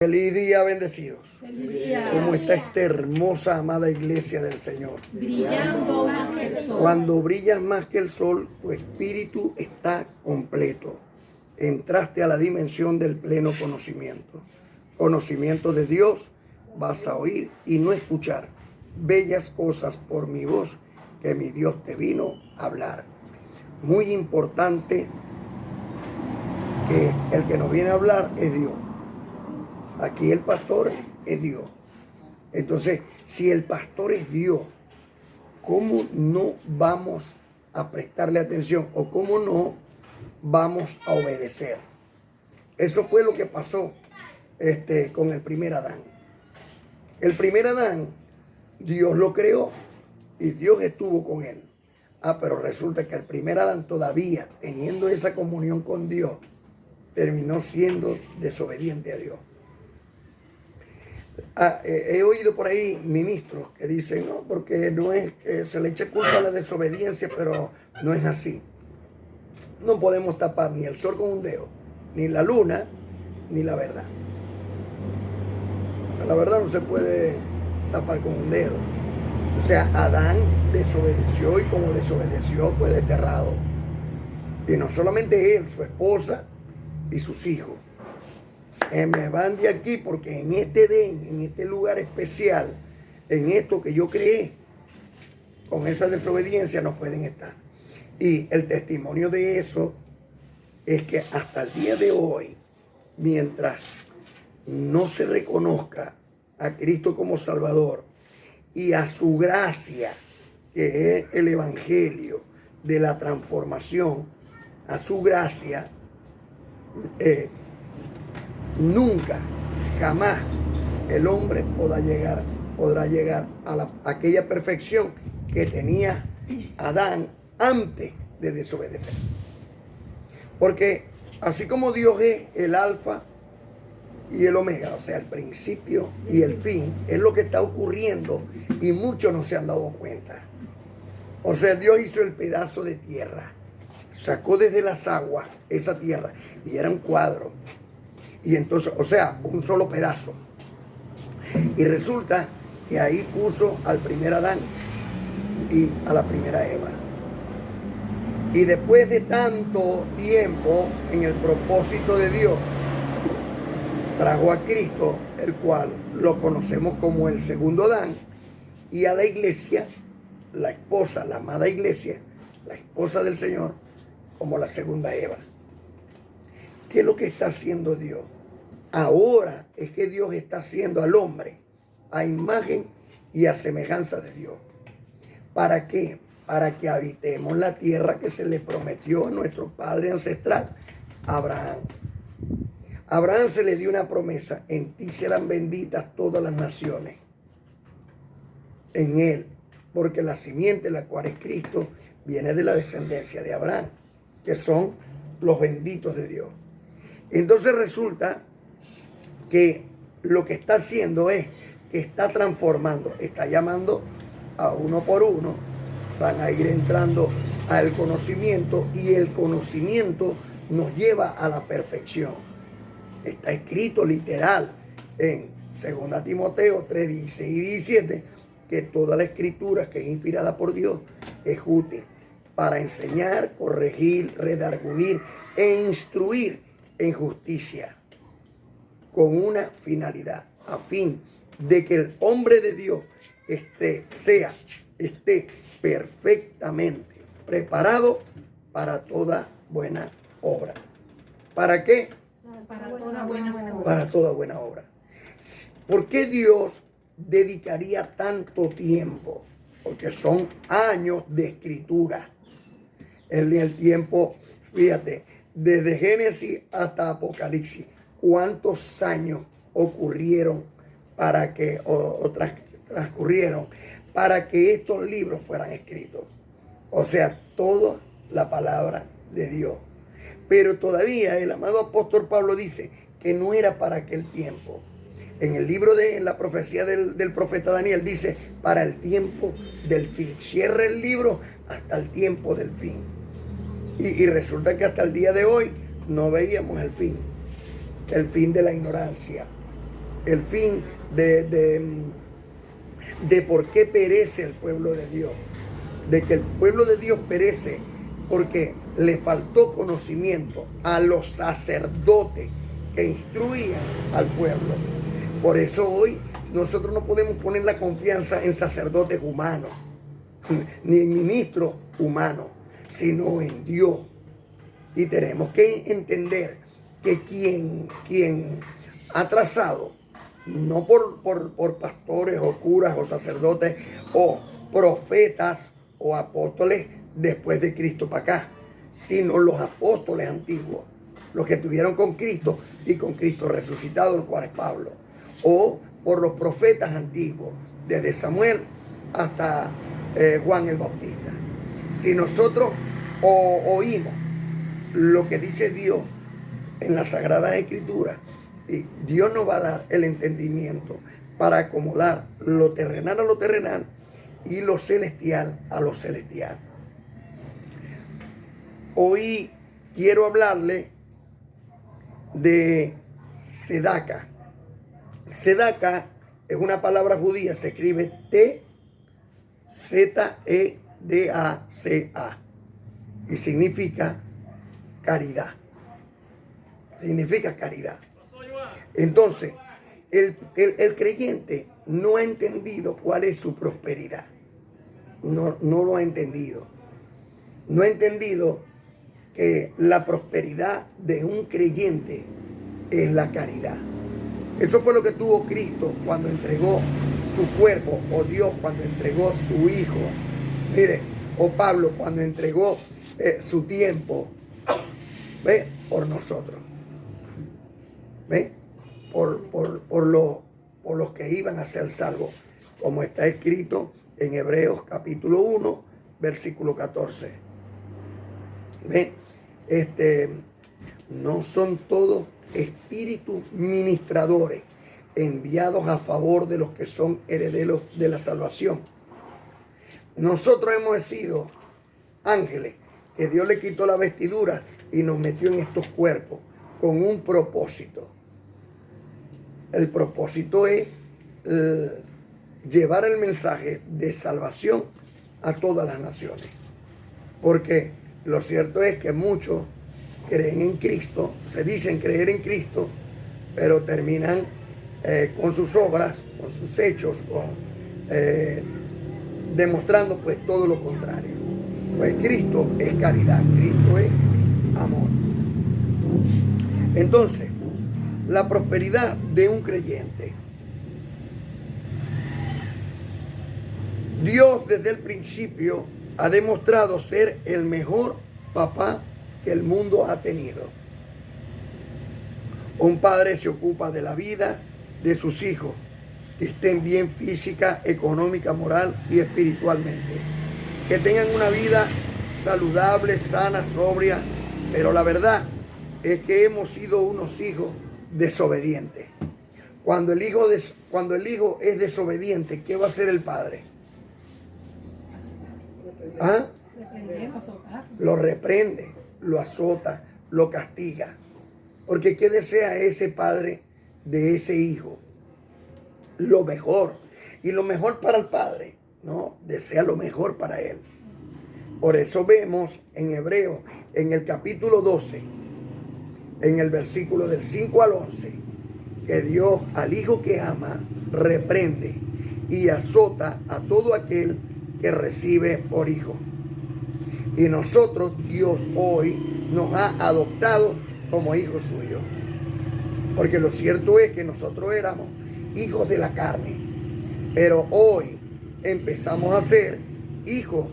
Feliz día, bendecidos. Feliz día. ¿Cómo está esta hermosa, amada iglesia del Señor? Brillando más que el sol. Cuando brillas más que el sol, tu espíritu está completo. Entraste a la dimensión del pleno conocimiento. Conocimiento de Dios, vas a oír y no escuchar bellas cosas por mi voz que mi Dios te vino a hablar. Muy importante que el que nos viene a hablar es Dios. Aquí el pastor es Dios. Entonces, si el pastor es Dios, ¿cómo no vamos a prestarle atención o cómo no vamos a obedecer? Eso fue lo que pasó con el primer Adán. El primer Adán, Dios lo creó y Dios estuvo con él. Pero resulta que el primer Adán, todavía teniendo esa comunión con Dios, terminó siendo desobediente a Dios. He oído por ahí ministros que dicen, no, porque no es, se le echa culpa a la desobediencia, pero no es así. No podemos tapar ni el sol con un dedo, ni la luna, ni la verdad. La verdad no se puede tapar con un dedo. O sea, Adán desobedeció y como desobedeció fue desterrado. Y no solamente él, su esposa y sus hijos. Se me van de aquí porque en este Edén, en este lugar especial, en esto que yo creé, con esa desobediencia no pueden estar. Y el testimonio de eso es que hasta el día de hoy, mientras no se reconozca a Cristo como Salvador y a su gracia, que es el Evangelio de la transformación, a su gracia, nunca, jamás el hombre podrá llegar a aquella perfección que tenía Adán antes de desobedecer. Porque así como Dios es el alfa y el omega, o sea, el principio y el fin, es lo que está ocurriendo y muchos no se han dado cuenta. O sea, Dios hizo el pedazo de tierra, sacó desde las aguas esa tierra y era un cuadro. Y entonces, o sea, un solo pedazo. Y resulta que ahí puso al primer Adán y a la primera Eva. Y después de tanto tiempo, en el propósito de Dios, trajo a Cristo, el cual lo conocemos como el segundo Adán, y a la iglesia, la esposa, la amada iglesia, la esposa del Señor, como la segunda Eva. ¿Qué es lo que está haciendo Dios? Ahora es que Dios está haciendo al hombre a imagen y a semejanza de Dios. ¿Para qué? Para que habitemos la tierra que se le prometió a nuestro padre ancestral, Abraham. A Abraham se le dio una promesa: en ti serán benditas todas las naciones. En él, porque la simiente, la cual es Cristo, viene de la descendencia de Abraham, que son los benditos de Dios. Entonces resulta que lo que está haciendo es que está transformando, está llamando a uno por uno, van a ir entrando al conocimiento y el conocimiento nos lleva a la perfección. Está escrito literal en 2 Timoteo 3, 16 y 17 que toda la escritura que es inspirada por Dios es útil para enseñar, corregir, redarguir e instruir en justicia, con una finalidad, a fin de que el hombre de Dios esté perfectamente preparado para toda buena obra. ¿Para qué? Para toda buena obra. Para toda buena obra. ¿Por qué Dios dedicaría tanto tiempo? Porque son años de escritura. El tiempo, fíjate, desde Génesis hasta Apocalipsis, ¿cuántos años ocurrieron transcurrieron para que estos libros fueran escritos? O sea, toda la palabra de Dios. Pero todavía el amado apóstol Pablo dice que no era para aquel tiempo. En el libro de la profecía del profeta Daniel dice, para el tiempo del fin. Cierra el libro hasta el tiempo del fin. Y resulta que hasta el día de hoy no veíamos el fin de la ignorancia, el fin de por qué perece el pueblo de Dios. De que el pueblo de Dios perece porque le faltó conocimiento a los sacerdotes que instruían al pueblo. Por eso hoy nosotros no podemos poner la confianza en sacerdotes humanos, ni en ministros humanos, sino en Dios. Y tenemos que entender que quien ha trazado, no por pastores o curas o sacerdotes o profetas o apóstoles después de Cristo para acá, sino los apóstoles antiguos, los que estuvieron con Cristo y con Cristo resucitado, el cual es Pablo, o por los profetas antiguos, desde Samuel hasta Juan el Bautista. Si nosotros oímos lo que dice Dios en las Sagradas Escrituras, y Dios nos va a dar el entendimiento para acomodar lo terrenal a lo terrenal y lo celestial a lo celestial. Hoy quiero hablarle de Tzedaka. Tzedaka es una palabra judía, se escribe T-Z-E-D-A-C-A y significa caridad. Significa caridad. Entonces, el creyente no ha entendido cuál es su prosperidad. No lo ha entendido. No ha entendido que la prosperidad de un creyente es la caridad. Eso fue lo que tuvo Cristo cuando entregó su cuerpo, o Dios cuando entregó su Hijo. Mire, o Pablo cuando entregó su tiempo, ¿ve? Por nosotros. ¿Ve? Por los que iban a ser salvos, como está escrito en Hebreos capítulo 1, versículo 14. ¿Ven? No son todos espíritus ministradores enviados a favor de los que son herederos de la salvación. Nosotros hemos sido ángeles que Dios le quitó la vestidura y nos metió en estos cuerpos con un propósito. El propósito es llevar el mensaje de salvación a todas las naciones. Porque lo cierto es que muchos creen en Cristo, se dicen creer en Cristo, pero terminan con sus obras, con sus hechos, demostrando pues todo lo contrario. Pues Cristo es caridad, Cristo es amor. Entonces, la prosperidad de un creyente. Dios desde el principio ha demostrado ser el mejor papá que el mundo ha tenido. Un padre se ocupa de la vida de sus hijos, que estén bien física, económica, moral y espiritualmente. Que tengan una vida saludable, sana, sobria, pero la verdad es que hemos sido unos hijos desobediente. Cuando el hijo es desobediente, ¿qué va a hacer el padre? ¿Ah? Lo reprende, lo azota, lo castiga. Porque ¿qué desea ese padre de ese hijo? Lo mejor. Y lo mejor para el padre, ¿no? Desea lo mejor para él. Por eso vemos en Hebreos, en el capítulo 12, en el versículo del 5 al 11, que Dios al hijo que ama reprende y azota a todo aquel que recibe por hijo. Y nosotros, Dios hoy nos ha adoptado como hijos suyos. Porque lo cierto es que nosotros éramos hijos de la carne, pero hoy empezamos a ser hijos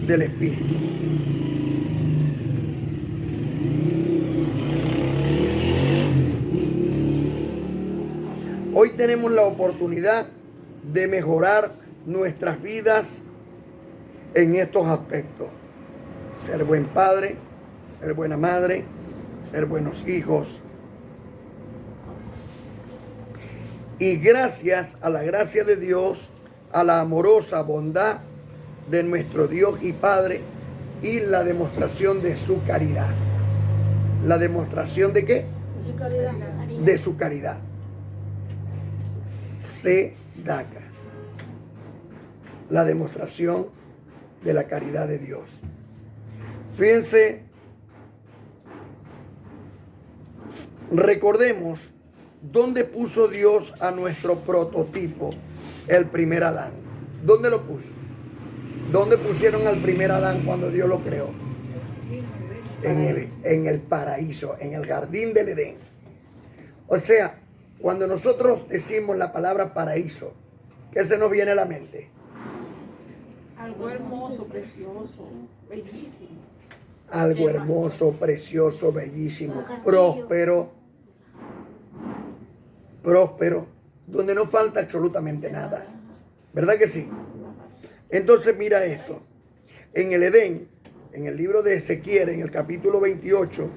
del Espíritu. Hoy tenemos la oportunidad de mejorar nuestras vidas en estos aspectos. Ser buen padre, ser buena madre, ser buenos hijos. Y gracias a la gracia de Dios, a la amorosa bondad de nuestro Dios y Padre y la demostración de su caridad. ¿La demostración de qué? De su caridad. De su caridad. Sedaca. La demostración de la caridad de Dios. Fíjense, recordemos dónde puso Dios a nuestro prototipo, el primer Adán. ¿Dónde lo puso? ¿Dónde pusieron al primer Adán cuando Dios lo creó? En el paraíso, en el jardín del Edén. O sea, cuando nosotros decimos la palabra paraíso, ¿qué se nos viene a la mente? Algo hermoso, precioso, bellísimo. Algo hermoso, precioso, bellísimo, próspero, donde no falta absolutamente nada. ¿Verdad que sí? Entonces mira esto. En el Edén, en el libro de Ezequiel, en el capítulo 28,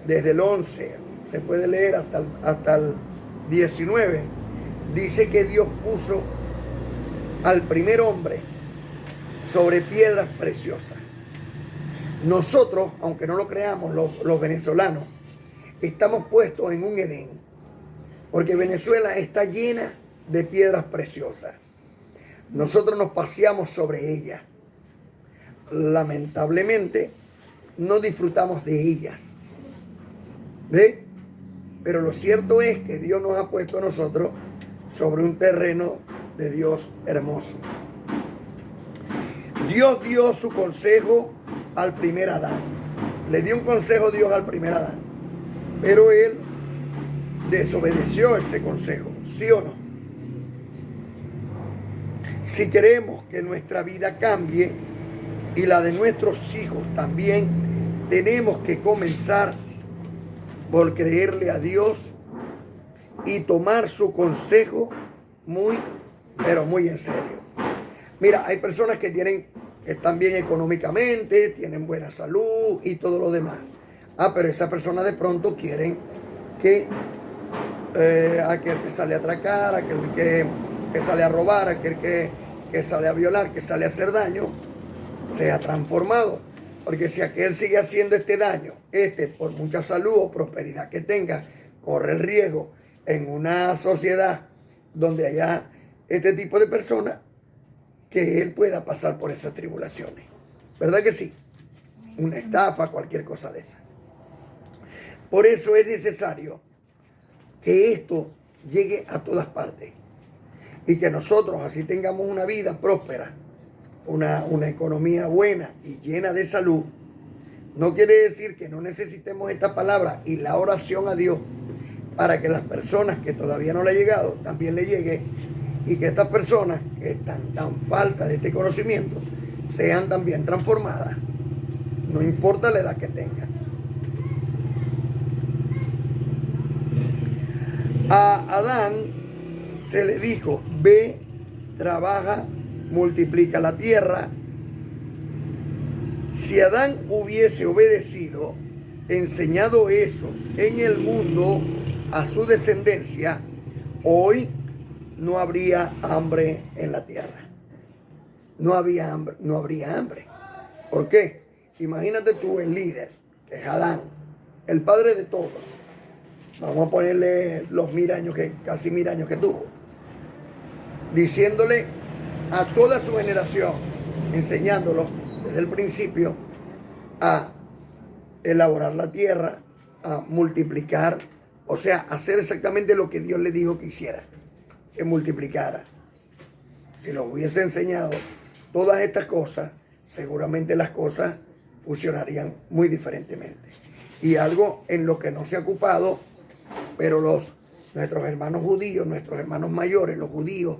desde el 11, se puede leer hasta el 19, dice que Dios puso al primer hombre sobre piedras preciosas. Nosotros, aunque no lo creamos, los venezolanos, estamos puestos en un Edén, porque Venezuela está llena de piedras preciosas. Nosotros nos paseamos sobre ellas. Lamentablemente, no disfrutamos de ellas. ¿Ve? Pero lo cierto es que Dios nos ha puesto a nosotros sobre un terreno de Dios hermoso. Dios dio su consejo al primer Adán. Le dio un consejo Dios al primer Adán. Pero él desobedeció ese consejo, ¿sí o no? Si queremos que nuestra vida cambie y la de nuestros hijos también, tenemos que comenzar por creerle a Dios y tomar su consejo muy, pero muy en serio. Mira, hay personas que están bien económicamente, tienen buena salud y todo lo demás. Pero esa persona de pronto quieren que aquel que sale a atracar, aquel que sale a robar, aquel que sale a violar, que sale a hacer daño, sea transformado. Porque si aquel sigue haciendo este daño, por mucha salud o prosperidad que tenga, corre el riesgo en una sociedad donde haya este tipo de personas, que él pueda pasar por esas tribulaciones. ¿Verdad que sí? Una estafa, cualquier cosa de esa. Por eso es necesario que esto llegue a todas partes y que nosotros así tengamos una vida próspera, una economía buena y llena de salud. No quiere decir que no necesitemos esta palabra y la oración a Dios para que las personas que todavía no le ha llegado también le llegue, y que estas personas que están tan falta de este conocimiento sean también transformadas, no importa la edad que tengan. A Adán se le dijo: ve, trabaja, multiplica la tierra. Si Adán hubiese obedecido, enseñado eso en el mundo a su descendencia, hoy no habría hambre en la tierra. No habría hambre. ¿Por qué? Imagínate tú el líder, que es Adán, el padre de todos. Vamos a ponerle casi 1000 años que tuvo. Diciéndole a toda su generación, enseñándolo desde el principio a elaborar la tierra, a multiplicar, o sea, hacer exactamente lo que Dios le dijo que hiciera, que multiplicara. Si los hubiese enseñado todas estas cosas, seguramente las cosas funcionarían muy diferentemente. Y algo en lo que no se ha ocupado, pero nuestros hermanos judíos, nuestros hermanos mayores, los judíos,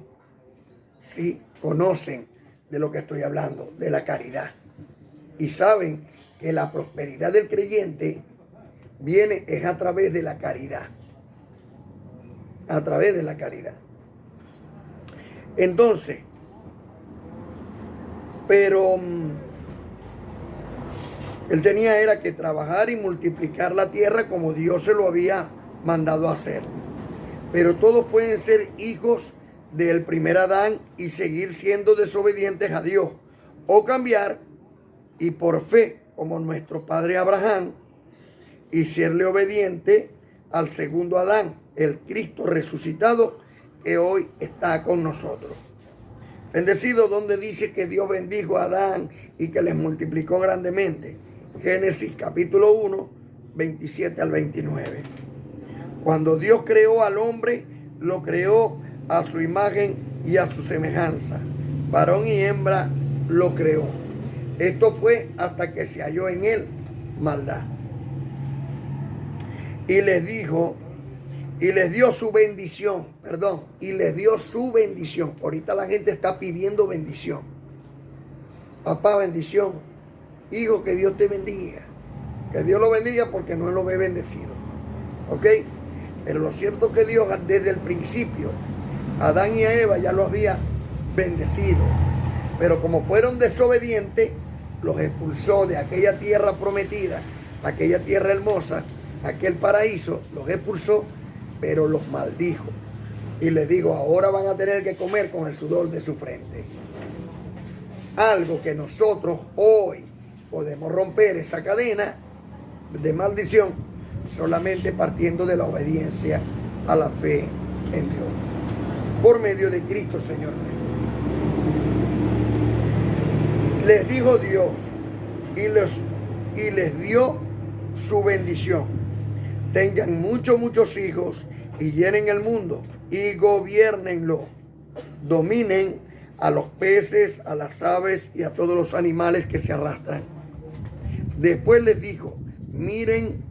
sí conocen de lo que estoy hablando, de la caridad. Y saben que la prosperidad del creyente es a través de la caridad. A través de la caridad. Entonces, pero él era que trabajar y multiplicar la tierra como Dios se lo había mandado a hacer. Pero todos pueden ser hijos del primer Adán y seguir siendo desobedientes a Dios, o cambiar y por fe, como nuestro padre Abraham, y serle obediente al segundo Adán, el Cristo resucitado, que hoy está con nosotros. Bendecido donde dice que Dios bendijo a Adán y que les multiplicó grandemente. Génesis capítulo 1, 27 al 29. Cuando Dios creó al hombre, lo creó a su imagen y a su semejanza. Varón y hembra lo creó. Esto fue hasta que se halló en él maldad. Y les dijo, y les dio su bendición, y les dio su bendición. Ahorita la gente está pidiendo bendición. Papá, bendición. Hijo, que Dios te bendiga. Que Dios lo bendiga porque no lo ve bendecido. ¿Ok? Pero lo cierto es que Dios desde el principio, a Adán y a Eva ya lo había bendecido. Pero como fueron desobedientes, los expulsó de aquella tierra prometida, aquella tierra hermosa, aquel paraíso, los expulsó, pero los maldijo. Y les digo, ahora van a tener que comer con el sudor de su frente. Algo que nosotros hoy podemos romper esa cadena de maldición solamente partiendo de la obediencia a la fe en Dios. Por medio de Cristo, Señor. Les dijo Dios y les dio su bendición. Tengan muchos hijos y llenen el mundo y gobiernenlo. Dominen a los peces, a las aves y a todos los animales que se arrastran. Después les dijo, miren,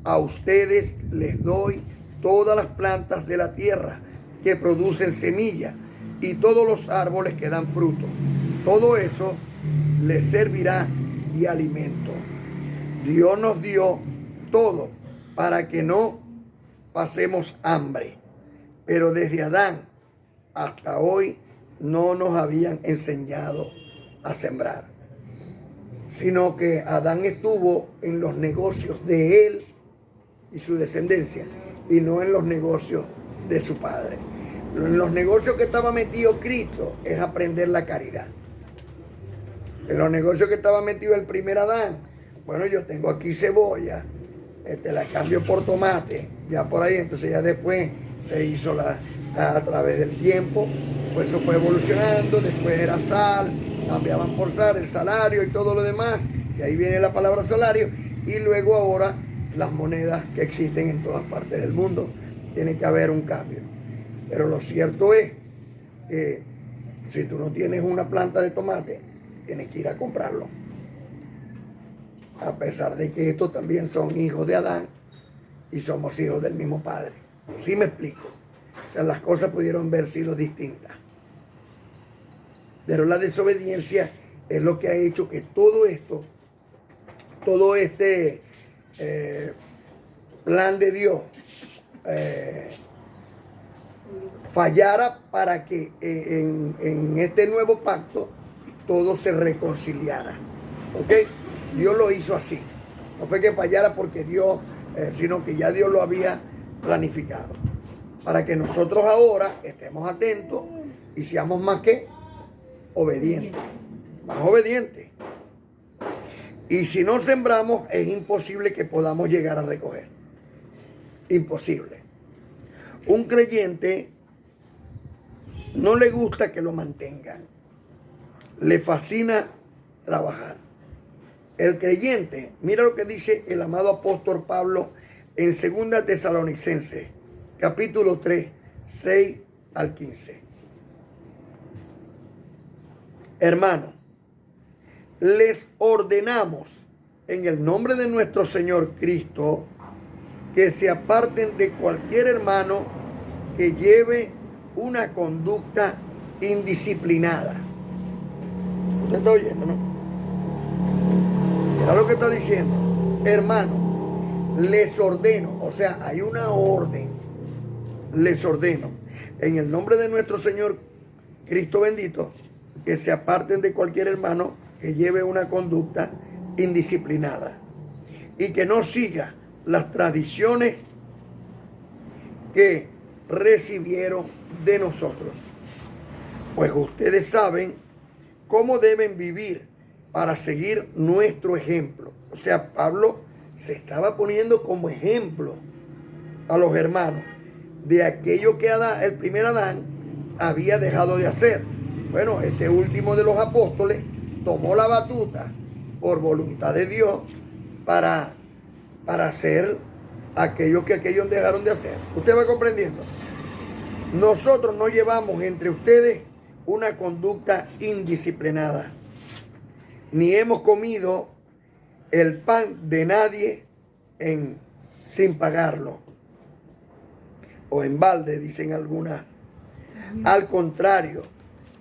a ustedes les doy todas las plantas de la tierra que producen semilla y todos los árboles que dan fruto. Todo eso les servirá de alimento. Dios nos dio todo para que no pasemos hambre. Pero desde Adán hasta hoy no nos habían enseñado a sembrar, sino que Adán estuvo en los negocios de él y su descendencia y no en los negocios de su padre. En los negocios que estaba metido Cristo es aprender la caridad. En los negocios que estaba metido el primer Adán, bueno, yo tengo aquí cebolla, la cambio por tomate, ya por ahí, entonces ya después se hizo a través del tiempo, pues eso fue evolucionando, después era sal, cambiaban por sal, el salario y todo lo demás, y ahí viene la palabra salario, y luego ahora las monedas que existen en todas partes del mundo, tiene que haber un cambio. Pero lo cierto es que si tú no tienes una planta de tomate, tienes que ir a comprarlo. A pesar de que estos también son hijos de Adán y somos hijos del mismo Padre. ¿Sí me explico? O sea, las cosas pudieron haber sido distintas. Pero la desobediencia es lo que ha hecho que todo esto, todo este plan de Dios fallara para que en este nuevo pacto todo se reconciliara. ¿Ok? Dios lo hizo así. No fue que fallara porque Dios, sino que ya Dios lo había planificado. Para que nosotros ahora estemos atentos y seamos más que obedientes. Más obedientes. Y si no sembramos, es imposible que podamos llegar a recoger. Imposible. Un creyente no le gusta que lo mantengan. Le fascina trabajar. El creyente, mira lo que dice el amado apóstol Pablo en 2 Tesalonicenses, capítulo 3, 6 al 15. Hermanos, les ordenamos en el nombre de nuestro Señor Cristo que se aparten de cualquier hermano que lleve una conducta indisciplinada. ¿Usted está oyendo, no? Mira lo que está diciendo. Hermano, les ordeno, o sea, hay una orden. Les ordeno, en el nombre de nuestro Señor Cristo bendito, que se aparten de cualquier hermano que lleve una conducta indisciplinada y que no siga las tradiciones que recibieron de nosotros. Pues ustedes saben cómo deben vivir para seguir nuestro ejemplo. O sea, Pablo se estaba poniendo como ejemplo a los hermanos de aquello que el primer Adán había dejado de hacer. Bueno, este último de los apóstoles tomó la batuta por voluntad de Dios para hacer aquello que aquellos dejaron de hacer. Usted va comprendiendo. Nosotros no llevamos entre ustedes una conducta indisciplinada, ni hemos comido el pan de nadie sin pagarlo, o en balde, dicen algunas. Al contrario,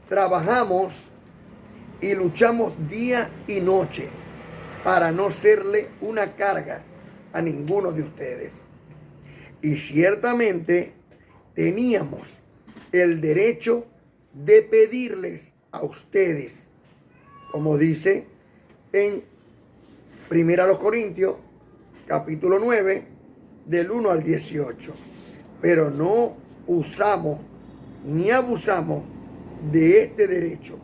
trabajamos y luchamos día y noche para no serle una carga a ninguno de ustedes. Y ciertamente teníamos el derecho de pedirles a ustedes, como dice en 1 Corintios, capítulo 9, del 1 al 18. Pero no usamos ni abusamos de este derecho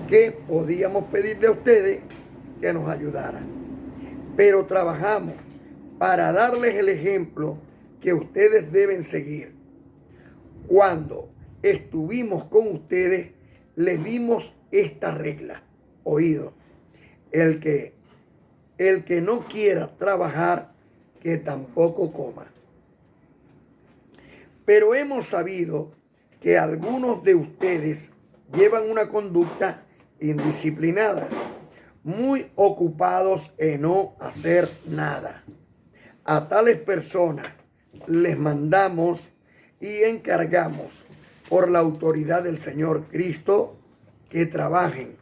que podíamos pedirle a ustedes que nos ayudaran. Pero trabajamos para darles el ejemplo que ustedes deben seguir. Cuando estuvimos con ustedes, les dimos esta regla. Oído, el que no quiera trabajar, que tampoco coma. Pero hemos sabido que algunos de ustedes llevan una conducta indisciplinada, muy ocupados en no hacer nada. A tales personas les mandamos y encargamos por la autoridad del Señor Cristo que trabajen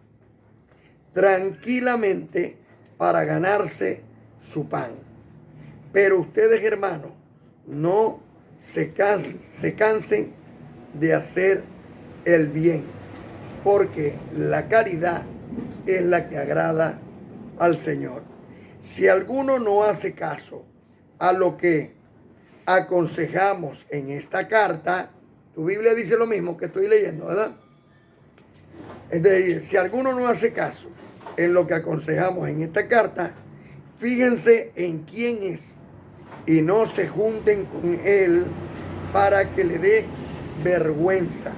tranquilamente para ganarse su pan. Pero ustedes, hermanos, no se cansen de hacer el bien, porque la caridad es la que agrada al Señor. Si alguno no hace caso a lo que aconsejamos en esta carta, tu Biblia dice lo mismo que estoy leyendo, ¿verdad? Es decir, si alguno no hace caso en lo que aconsejamos en esta carta, fíjense en quién es y no se junten con él para que le dé vergüenza,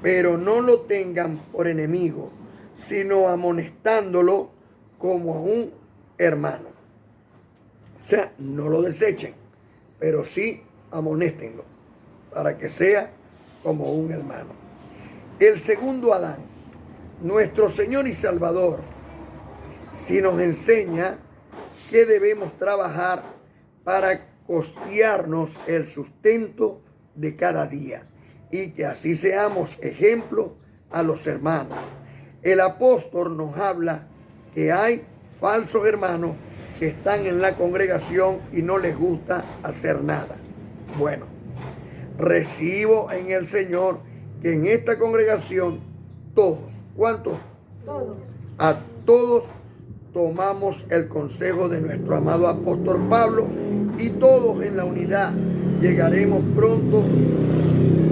pero no lo tengan por enemigo, sino amonestándolo como a un hermano. O sea, no lo desechen, pero sí amonéstenlo para que sea como un hermano. El segundo Adán, nuestro Señor y Salvador, si nos enseña que debemos trabajar para costearnos el sustento de cada día y que así seamos ejemplo a los hermanos. El apóstol nos habla que hay falsos hermanos que están en la congregación y no les gusta hacer nada. Bueno, recibo en el Señor que en esta congregación todos, ¿cuántos? Todos. A todos tomamos el consejo de nuestro amado apóstol Pablo y todos en la unidad llegaremos pronto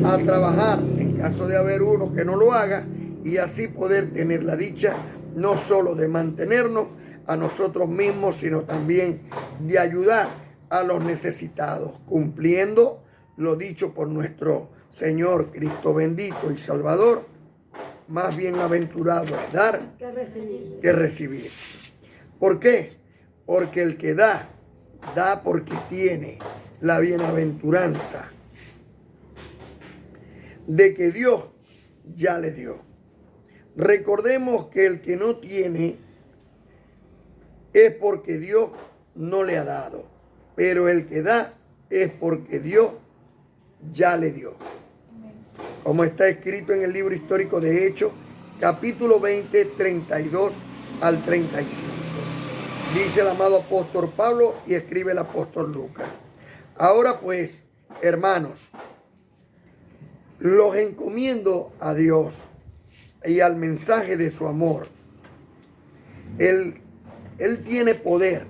a trabajar en caso de haber uno que no lo haga y así poder tener la dicha no solo de mantenernos a nosotros mismos, sino también de ayudar a los necesitados, cumpliendo lo dicho por nuestro Señor Cristo bendito y Salvador. Más bienaventurado es dar que recibir. ¿Por qué? Porque el que da porque tiene la bienaventuranza de que Dios ya le dio. Recordemos que el que no tiene es porque Dios no le ha dado, pero el que da es porque Dios ya le dio. Como está escrito en el libro histórico de Hechos, capítulo 20, 32 al 35. Dice el amado apóstol Pablo y escribe el apóstol Lucas. Ahora pues, hermanos, los encomiendo a Dios y al mensaje de su amor. Él tiene poder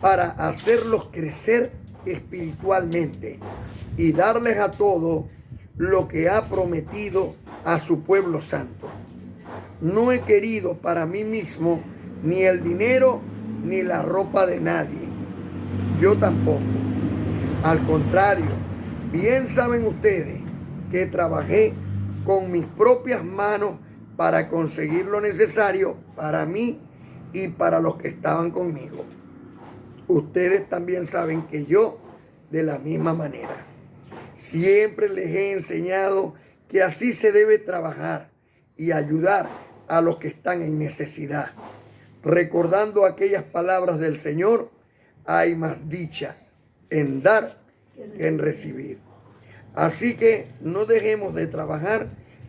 para hacerlos crecer espiritualmente y darles a todos lo que ha prometido a su pueblo santo. No he querido para mí mismo ni el dinero ni la ropa de nadie. Yo tampoco. Al contrario, bien saben ustedes que trabajé con mis propias manos para conseguir lo necesario para mí y para los que estaban conmigo. Ustedes también saben que yo, de la misma manera, siempre les he enseñado que así se debe trabajar y ayudar a los que están en necesidad. Recordando aquellas palabras del Señor, hay más dicha en dar que en recibir. Así que no dejemos de trabajar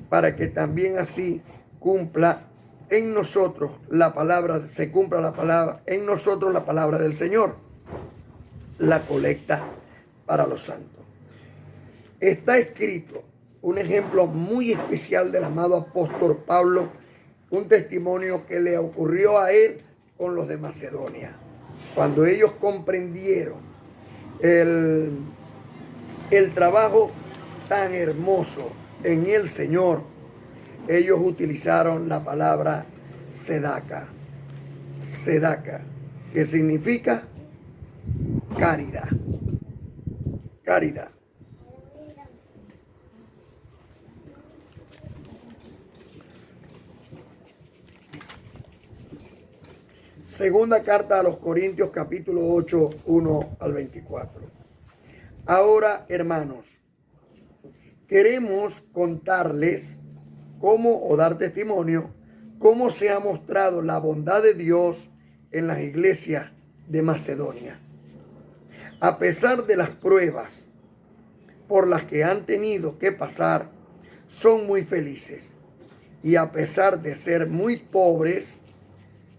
para que también así cumpla en nosotros la palabra, se cumpla la palabra, en nosotros la palabra del Señor, la colecta para los santos. Está escrito un ejemplo muy especial del amado apóstol Pablo, un testimonio que le ocurrió a él con los de Macedonia. Cuando ellos comprendieron el trabajo tan hermoso en el Señor, ellos utilizaron la palabra sedaca, que significa caridad. Caridad. Segunda carta a los Corintios, capítulo 8, 1 al 24. Ahora, hermanos, queremos contarles cómo, o dar testimonio, cómo se ha mostrado la bondad de Dios en las iglesias de Macedonia. A pesar de las pruebas por las que han tenido que pasar, son muy felices. Y a pesar de ser muy pobres,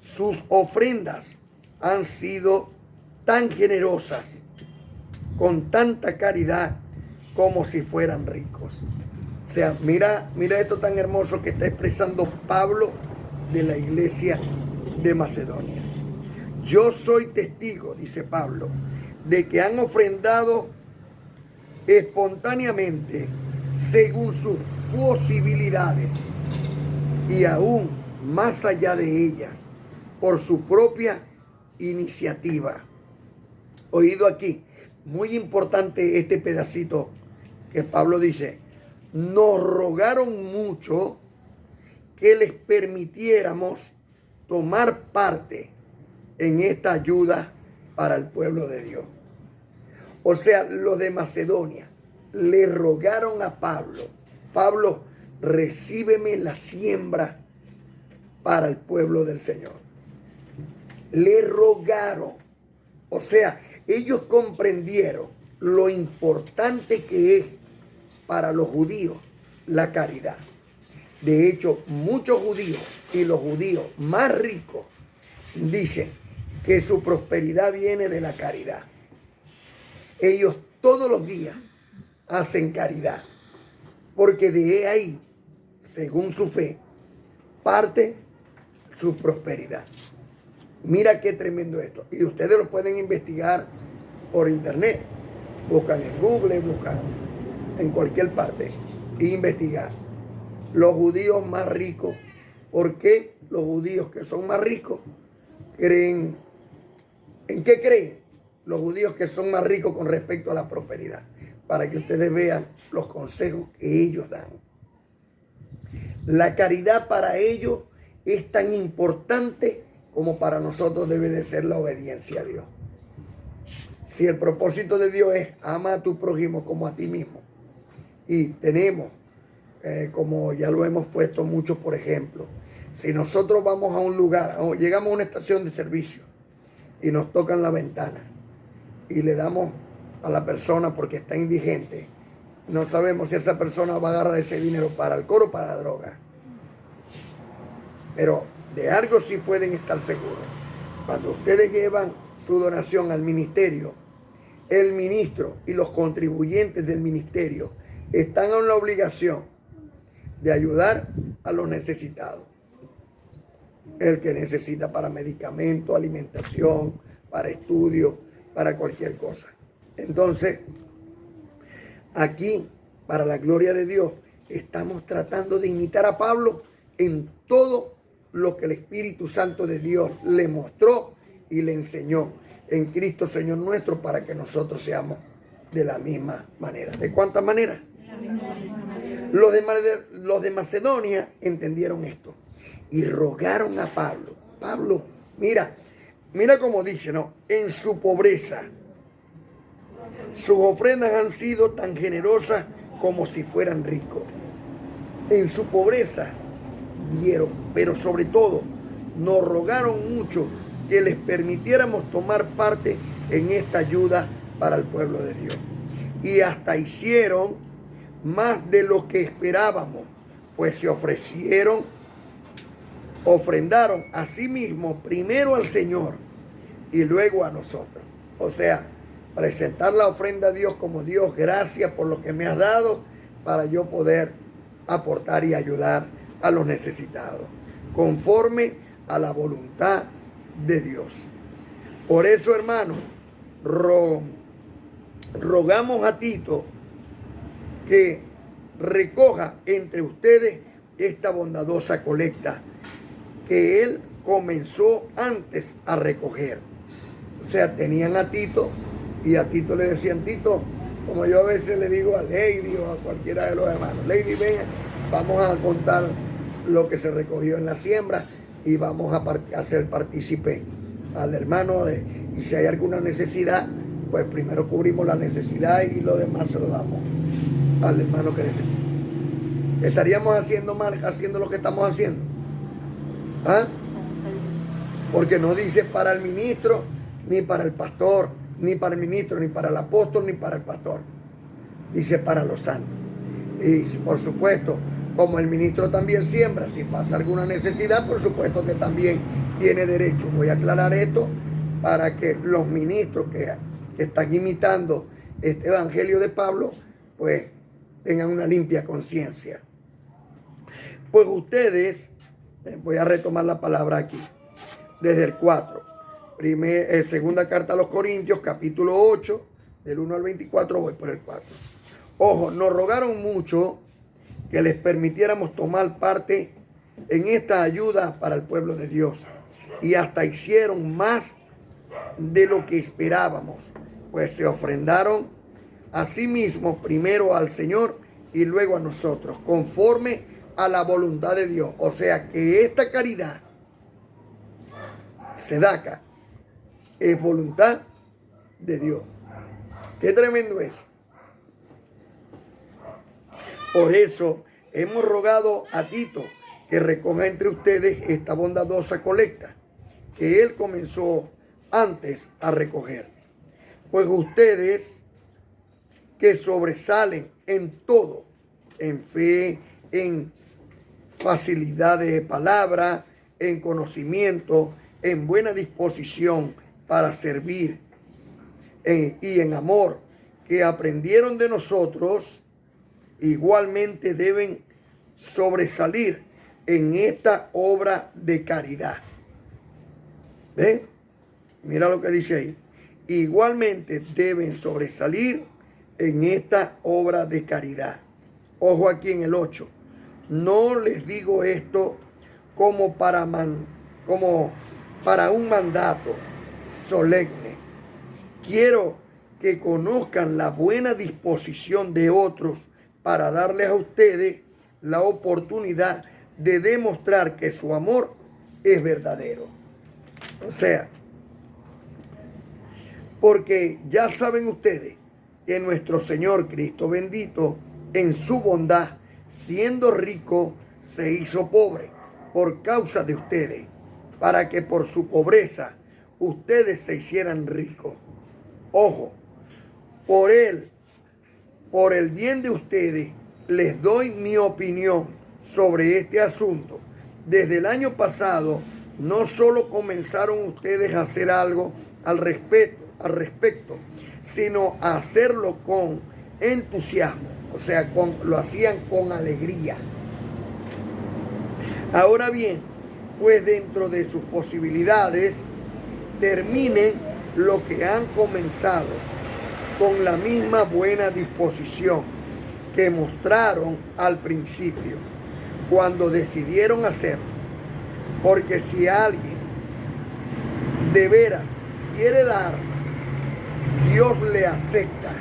sus ofrendas han sido tan generosas, con tanta caridad, como si fueran ricos. O sea, mira esto tan hermoso que está expresando Pablo de la iglesia de Macedonia. Yo soy testigo, dice Pablo, de que han ofrendado espontáneamente según sus posibilidades y aún más allá de ellas, por su propia iniciativa. Oído aquí, muy importante este pedacito que Pablo dice: nos rogaron mucho que les permitiéramos tomar parte en esta ayuda para el pueblo de Dios. O sea, los de Macedonia le rogaron a Pablo: Pablo, recíbeme la siembra para el pueblo del Señor. Le rogaron. O sea, ellos comprendieron lo importante que es para los judíos la caridad. De hecho, muchos judíos y los judíos más ricos dicen que su prosperidad viene de la caridad. Ellos todos los días hacen caridad, porque de ahí, según su fe, parte su prosperidad. Mira qué tremendo esto. Y ustedes lo pueden investigar por internet. Buscan en Google, buscan en cualquier parte e investigar. Los judíos más ricos. ¿Por qué los judíos que son más ricos creen? ¿En qué creen los judíos que son más ricos con respecto a la prosperidad? Para que ustedes vean los consejos que ellos dan. La caridad para ellos es tan importante como para nosotros debe de ser la obediencia a Dios. Si el propósito de Dios es ama a tu prójimo como a ti mismo, y tenemos, como ya lo hemos puesto mucho, por ejemplo, si nosotros vamos a un lugar, llegamos a una estación de servicio y nos tocan la ventana y le damos a la persona porque está indigente, no sabemos si esa persona va a agarrar ese dinero para alcohol o para droga. Pero de algo sí pueden estar seguros: cuando ustedes llevan su donación al ministerio, el ministro y los contribuyentes del ministerio están en la obligación de ayudar a los necesitados. El que necesita para medicamento, alimentación, para estudio, para cualquier cosa. Entonces, aquí, para la gloria de Dios, estamos tratando de imitar a Pablo en todo lo que el Espíritu Santo de Dios le mostró y le enseñó en Cristo Señor nuestro, para que nosotros seamos de la misma manera. ¿De cuántas maneras? Los de Macedonia entendieron esto y rogaron a Pablo. Pablo, mira cómo dice, ¿no? En su pobreza, sus ofrendas han sido tan generosas como si fueran ricos. En su pobreza dieron, pero sobre todo nos rogaron mucho que les permitiéramos tomar parte en esta ayuda para el pueblo de Dios. Y hasta hicieron más de lo que esperábamos, pues se ofrendaron a sí mismos primero al Señor y luego a nosotros. O sea, presentar la ofrenda a Dios como: Dios, gracias por lo que me has dado para yo poder aportar y ayudar a los necesitados, conforme a la voluntad de Dios. Por eso, hermanos, rogamos a Tito que recoja entre ustedes esta bondadosa colecta que él comenzó antes a recoger. O sea, tenían a Tito y a Tito le decían: Tito, como yo a veces le digo a Lady o a cualquiera de los hermanos, Lady, ven, vamos a contar lo que se recogió en la siembra y vamos a hacer partícipe al hermano y si hay alguna necesidad, pues primero cubrimos la necesidad y lo demás se lo damos al hermano que necesita. ¿Estaríamos haciendo mal haciendo lo que estamos haciendo? ¿Ah? Porque no dice para el ministro, ni para el pastor, ni para el ministro, ni para el apóstol, ni para el pastor. Dice para los santos. Y por supuesto, como el ministro también siembra, si pasa alguna necesidad, por supuesto que también tiene derecho. Voy a aclarar esto para que los ministros que están imitando este evangelio de Pablo, pues tengan una limpia conciencia. Pues ustedes, voy a retomar la palabra aquí, desde el 4. Segunda carta a los Corintios, capítulo 8, del 1 al 24, voy por el 4. Ojo, nos rogaron mucho que les permitiéramos tomar parte en esta ayuda para el pueblo de Dios. Y hasta hicieron más de lo que esperábamos, pues se ofrendaron a sí mismos primero al Señor y luego a nosotros, conforme a la voluntad de Dios. O sea que esta caridad, sedaca, es voluntad de Dios. Qué tremendo es. Por eso hemos rogado a Tito que recoja entre ustedes esta bondadosa colecta que él comenzó antes a recoger. Pues ustedes que sobresalen en todo, en fe, en facilidad de palabra, en conocimiento, en buena disposición para servir y en amor, que aprendieron de nosotros, igualmente deben sobresalir en esta obra de caridad. ¿Ven? Mira lo que dice ahí. Igualmente deben sobresalir en esta obra de caridad. Ojo aquí en el 8. No les digo esto como para un mandato solemne. Quiero que conozcan la buena disposición de otros para darles a ustedes la oportunidad de demostrar que su amor es verdadero. O sea, porque ya saben ustedes que nuestro Señor Cristo bendito, en su bondad, siendo rico, se hizo pobre por causa de ustedes, para que por su pobreza ustedes se hicieran ricos. Ojo, por el bien de ustedes, les doy mi opinión sobre este asunto. Desde el año pasado, no solo comenzaron ustedes a hacer algo al respecto, sino a hacerlo con entusiasmo, o sea, lo hacían con alegría. Ahora bien, pues dentro de sus posibilidades, terminen lo que han comenzado con la misma buena disposición que mostraron al principio, cuando decidieron hacerlo. Porque si alguien de veras quiere dar, Dios le acepta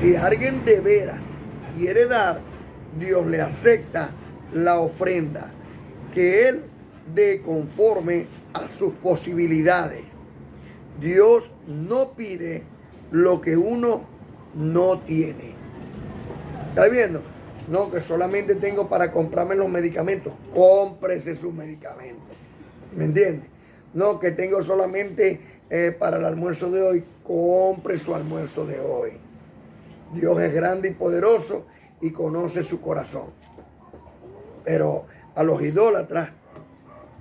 Si alguien de veras quiere dar, Dios le acepta la ofrenda que Él dé conforme a sus posibilidades. Dios no pide lo que uno no tiene. ¿Está viendo? No, que solamente tengo para comprarme los medicamentos. Cómprese sus medicamentos. ¿Me entiende? No, que tengo solamente para el almuerzo de hoy. Compre su almuerzo de hoy. Dios es grande y poderoso y conoce su corazón. Pero a los idólatras,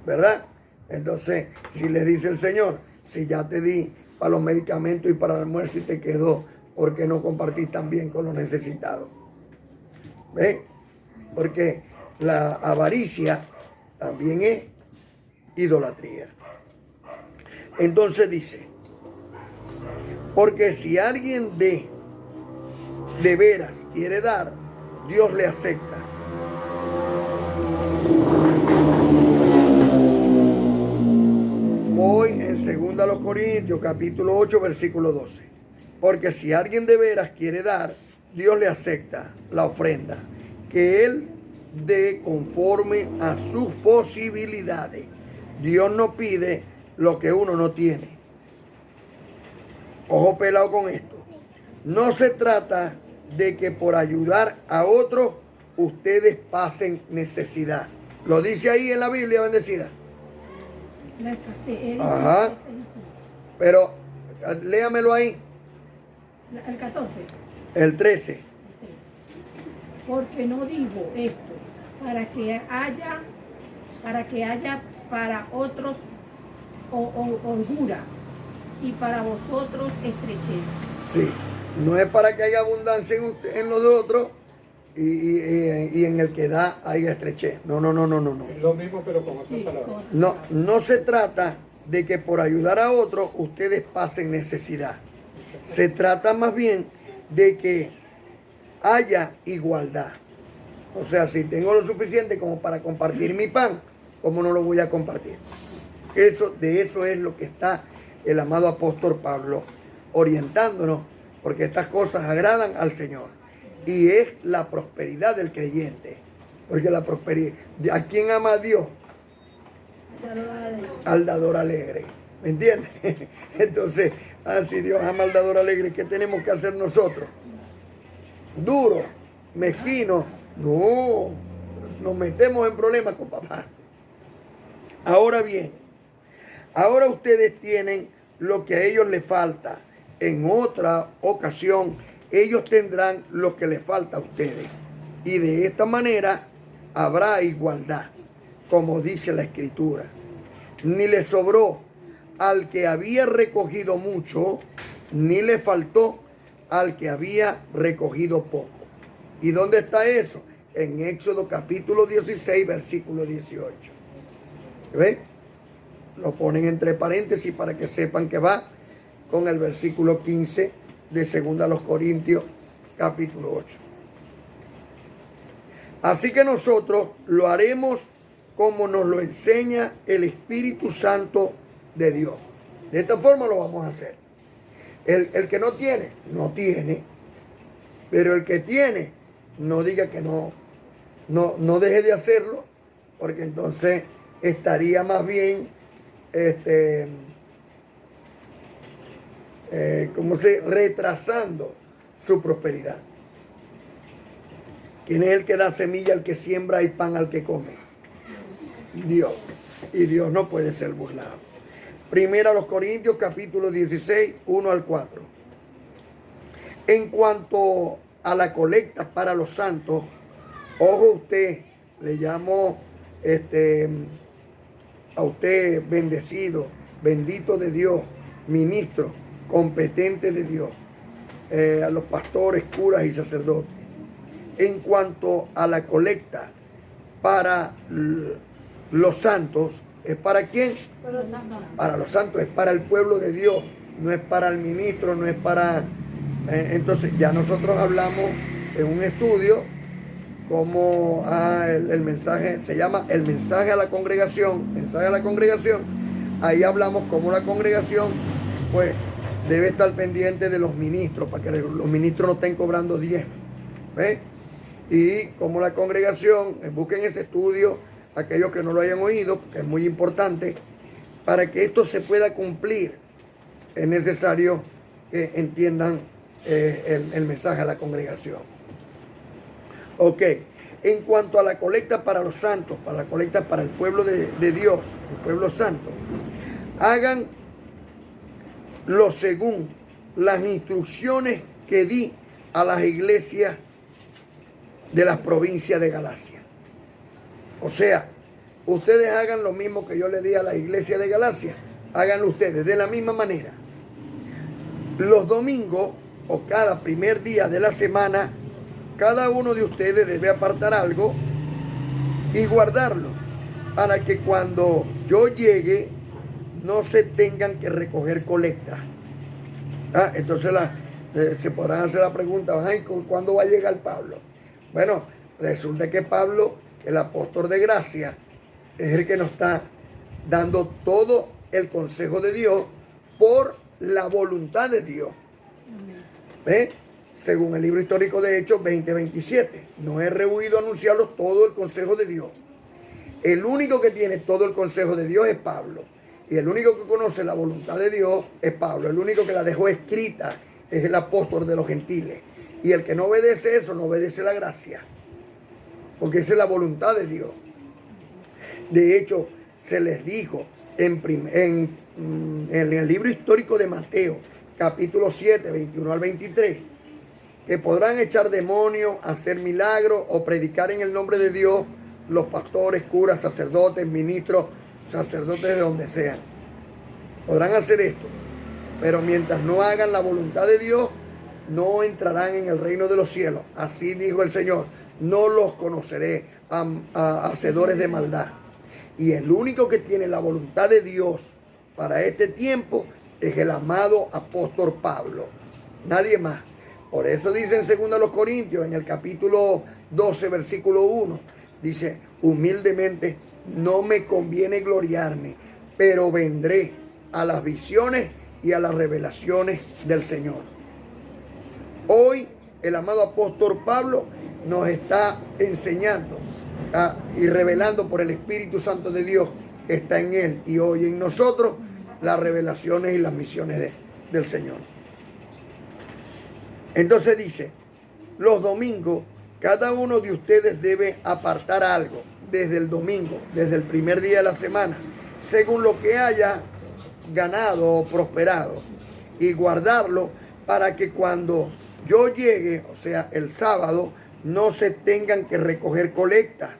¿verdad? Entonces, si le dice el Señor, si ya te di para los medicamentos y para el almuerzo y te quedó, ¿por qué no compartís también con los necesitados? ¿Ven? Porque la avaricia también es idolatría. Entonces dice, porque si alguien de veras quiere dar, Dios le acepta. Voy en 2 Corintios capítulo 8 versículo 12. Porque si alguien de veras quiere dar, Dios le acepta la ofrenda que Él dé conforme a sus posibilidades. Dios no pide lo que uno no tiene. Ojo pelado con esto. No se trata de que por ayudar a otros ustedes pasen necesidad. Lo dice ahí en la Biblia bendecida. La escasez. Ajá. Pero léamelo ahí. El 14. El 13. Porque no digo esto para que haya para otros holgura y para vosotros estrechez. Sí, no es para que haya abundancia en los de otros y en el que da haya estrechez. No. Es lo mismo, pero con otras palabras. No se trata de que por ayudar a otros ustedes pasen necesidad. Se trata más bien de que haya igualdad. O sea, si tengo lo suficiente como para compartir mi pan, ¿cómo no lo voy a compartir? De eso es lo que está el amado apóstol Pablo orientándonos, porque estas cosas agradan al Señor. Y es la prosperidad del creyente. Porque la prosperidad, ¿a quién ama a Dios? Al dador alegre. ¿Me entiendes? Entonces, si Dios ama al dador alegre, ¿qué tenemos que hacer nosotros? Duro, mezquino, no, nos metemos en problemas con papá. Ahora bien, ahora ustedes tienen lo que a ellos les falta. En otra ocasión, ellos tendrán lo que les falta a ustedes. Y de esta manera habrá igualdad, como dice la Escritura. Ni le sobró al que había recogido mucho, ni le faltó al que había recogido poco. ¿Y dónde está eso? En Éxodo capítulo 16, versículo 18. ¿Ven? Lo ponen entre paréntesis para que sepan que va con el versículo 15 de 2 Corintios capítulo 8. Así que nosotros lo haremos como nos lo enseña el Espíritu Santo de Dios. De esta forma lo vamos a hacer. El que no tiene, no tiene. Pero el que tiene, no diga que no deje de hacerlo, porque entonces estaría más bien, retrasando su prosperidad. ¿Quién es el que da semilla al que siembra y pan al que come? Dios. Y Dios no puede ser burlado. Primera a los Corintios capítulo 16, 1 al 4. En cuanto a la colecta para los santos, ojo usted, le llamo a usted bendecido, bendito de Dios, ministro, competente de Dios, a los pastores, curas y sacerdotes. En cuanto a la colecta para los santos, ¿es para quién? Para los santos, es para el pueblo de Dios, no es para el ministro, no es para... entonces ya nosotros hablamos en un estudio como el mensaje, se llama el mensaje a la congregación, ahí hablamos cómo la congregación pues debe estar pendiente de los ministros, para que los ministros no estén cobrando diezmo. ¿Ve? Y como la congregación, busquen ese estudio, aquellos que no lo hayan oído, que es muy importante, para que esto se pueda cumplir, es necesario que entiendan el mensaje a la congregación. Ok, en cuanto a la colecta para los santos, para la colecta para el pueblo de Dios, el pueblo santo, hagan lo según las instrucciones que di a las iglesias de las provincias de Galacia. O sea, ustedes hagan lo mismo que yo le di a la iglesia de Galacia, háganlo ustedes de la misma manera. Los domingos o cada primer día de la semana, cada uno de ustedes debe apartar algo y guardarlo para que cuando yo llegue no se tengan que recoger colecta. Entonces se podrán hacer la pregunta, ay, ¿cuándo va a llegar Pablo? Bueno, resulta que Pablo, el apóstol de gracia, es el que nos está dando todo el consejo de Dios por la voluntad de Dios. ¿Ve? Según el libro histórico de Hechos 20:27. No he rehuido anunciarlos todo el consejo de Dios. El único que tiene todo el consejo de Dios es Pablo. Y el único que conoce la voluntad de Dios es Pablo. El único que la dejó escrita es el apóstol de los gentiles. Y el que no obedece eso, no obedece la gracia. Porque esa es la voluntad de Dios. De hecho, se les dijo en el libro histórico de Mateo, capítulo 7, 21 al 23, que podrán echar demonios, hacer milagros o predicar en el nombre de Dios los pastores, curas, sacerdotes, ministros, sacerdotes de donde sean. Podrán hacer esto, pero mientras no hagan la voluntad de Dios, no entrarán en el reino de los cielos. Así dijo el Señor, no los conoceré, a hacedores de maldad. Y el único que tiene la voluntad de Dios para este tiempo es el amado apóstol Pablo. Nadie más. Por eso dice en 2 Corintios, en el capítulo 12, versículo 1, dice, humildemente no me conviene gloriarme, pero vendré a las visiones y a las revelaciones del Señor. Hoy el amado apóstol Pablo nos está enseñando y revelando por el Espíritu Santo de Dios que está en él y hoy en nosotros las revelaciones y las misiones del Señor. Entonces dice, los domingos cada uno de ustedes debe apartar algo desde el domingo, desde el primer día de la semana, según lo que haya ganado o prosperado, y guardarlo para que cuando yo llegue, o sea, el sábado, no se tengan que recoger colecta.